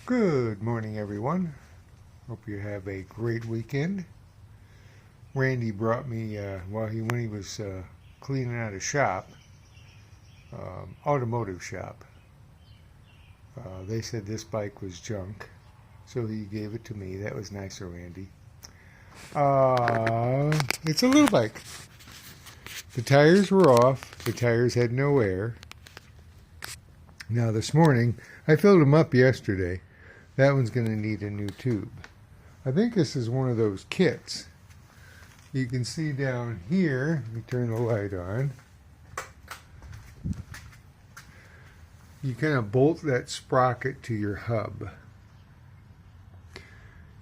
Good morning, everyone. Hope you have a great weekend. Randy brought me when he was cleaning out a shop, automotive shop. They said this bike was junk, so he gave it to me. That was nice of Randy. It's a little bike. The tires were off. The tires had no air. Now this morning, I filled them up yesterday. That one's going to need a new tube. I think this is one of those kits. You can see down here, let me turn the light on. You kind of bolt that sprocket to your hub.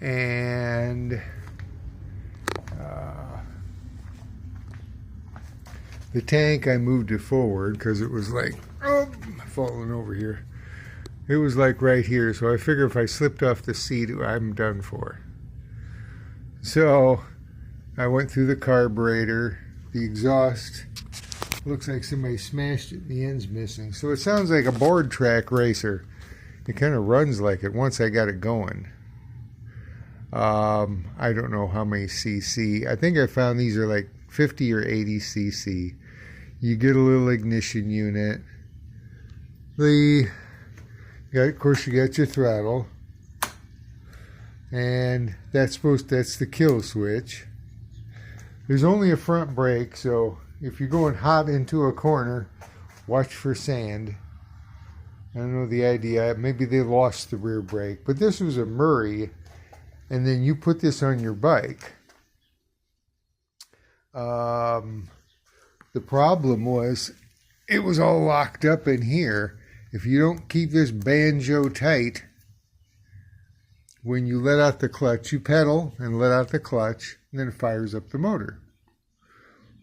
And the tank, I moved it forward because it was like, falling over here. It was like right here, so I figure if I slipped off the seat, I'm done for. So I went through the carburetor. The exhaust looks like somebody smashed it. The end's missing. So it sounds like a board track racer. It kind of runs like it once I got it going. I don't know how many cc. I think I found these are like 50 or 80 cc. You get a little ignition unit. Of course, you got your throttle, and that's the kill switch. There's only a front brake, so if you're going hot into a corner, watch for sand. I don't know the idea. Maybe they lost the rear brake, but this was a Murray, and then you put this on your bike. The problem was it was all locked up in here. If you don't keep this banjo tight, when you let out the clutch, you pedal and let out the clutch, and then it fires up the motor.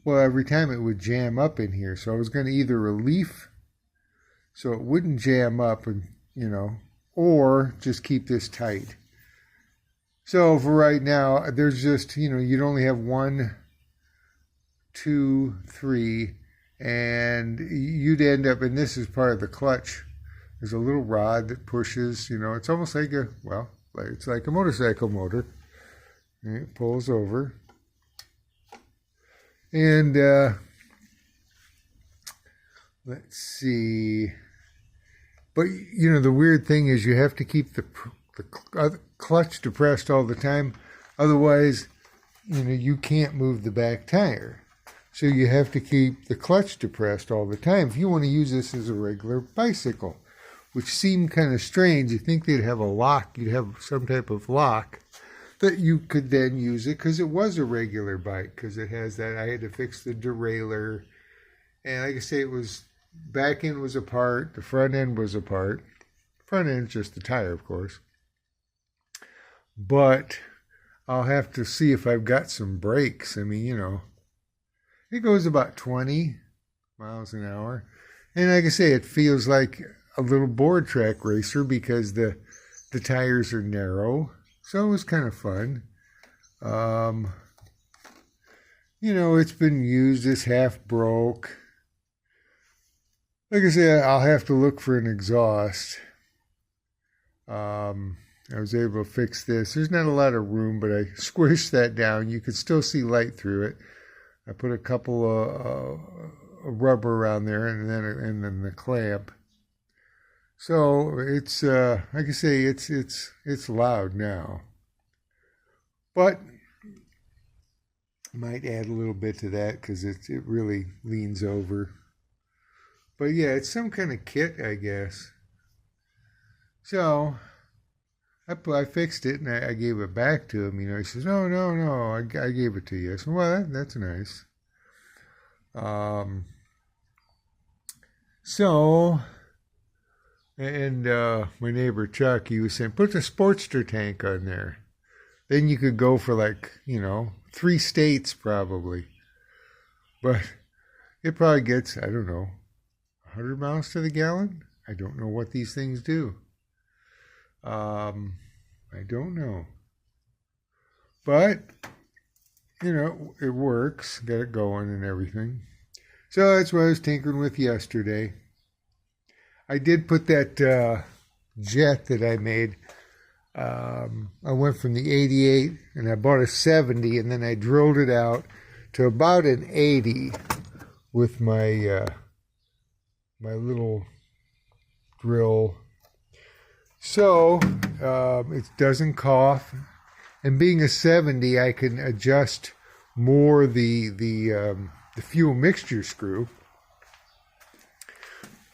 Well, every time it would jam up in here, so I was going to either relief so it wouldn't jam up, and or just keep this tight. So for right now, there's just, you'd only have 1, 2, 3, and you'd end up, and this is part of the clutch. There's a little rod that pushes, it's almost like it's like a motorcycle motor. And it pulls over. And let's see. But, the weird thing is you have to keep the clutch depressed all the time. Otherwise, you can't move the back tire. So you have to keep the clutch depressed all the time if you want to use this as a regular bicycle, which seemed kind of strange. You think they'd have a lock, you'd have some type of lock that you could then use it because it was a regular bike, because it has that. I had to fix the derailleur, and like I say, it was back end was apart, the front end was apart. Front end's just the tire, of course. But I'll have to see if I've got some brakes. I mean, it goes about 20 miles an hour. And like I say, it feels like a little board track racer because the tires are narrow. So it was kind of fun. It's been used. It's half broke. Like I say, I'll have to look for an exhaust. I was able to fix this. There's not a lot of room, but I squished that down. You could still see light through it. I put a couple of rubber around there, and then the clamp. So it's like I say, it's loud now, but might add a little bit to that because it really leans over. But yeah, it's some kind of kit, I guess. So I fixed it, and I gave it back to him. He says, no, I gave it to you. I said, well, that's nice. And my neighbor Chuck, he was saying, put the Sportster tank on there. Then you could go for 3 states probably. But it probably gets, I don't know, 100 miles to the gallon? I don't know what these things do. I don't know. But, it works. Got it going and everything. So that's what I was tinkering with yesterday. I did put that jet that I made. I went from the 88 and I bought a 70, and then I drilled it out to about an 80 with my my little drill. So it doesn't cough, and being a 70, I can adjust more the fuel mixture screw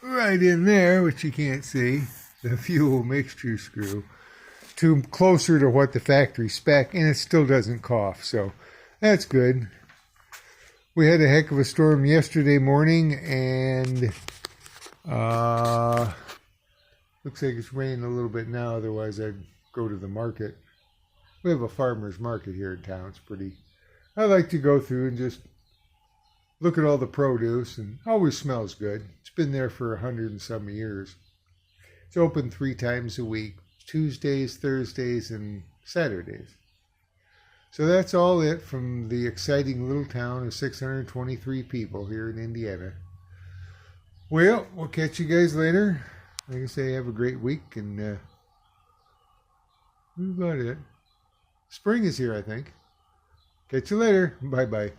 right in there, which you can't see, the fuel mixture screw, to closer to what the factory spec, and it still doesn't cough, so that's good. We had a heck of a storm yesterday morning, and looks like it's raining a little bit now, otherwise I'd go to the market. We have a farmer's market here in town. It's pretty, I like to go through and just look at all the produce, and always smells good. It's been there for 100 and some years. It's open 3 times a week, Tuesdays, Thursdays, and Saturdays. So that's all it from the exciting little town of 623 people here in Indiana. Well, we'll catch you guys later. Like I say, have a great week, and that's about it. Spring is here, I think. Catch you later. Bye-bye.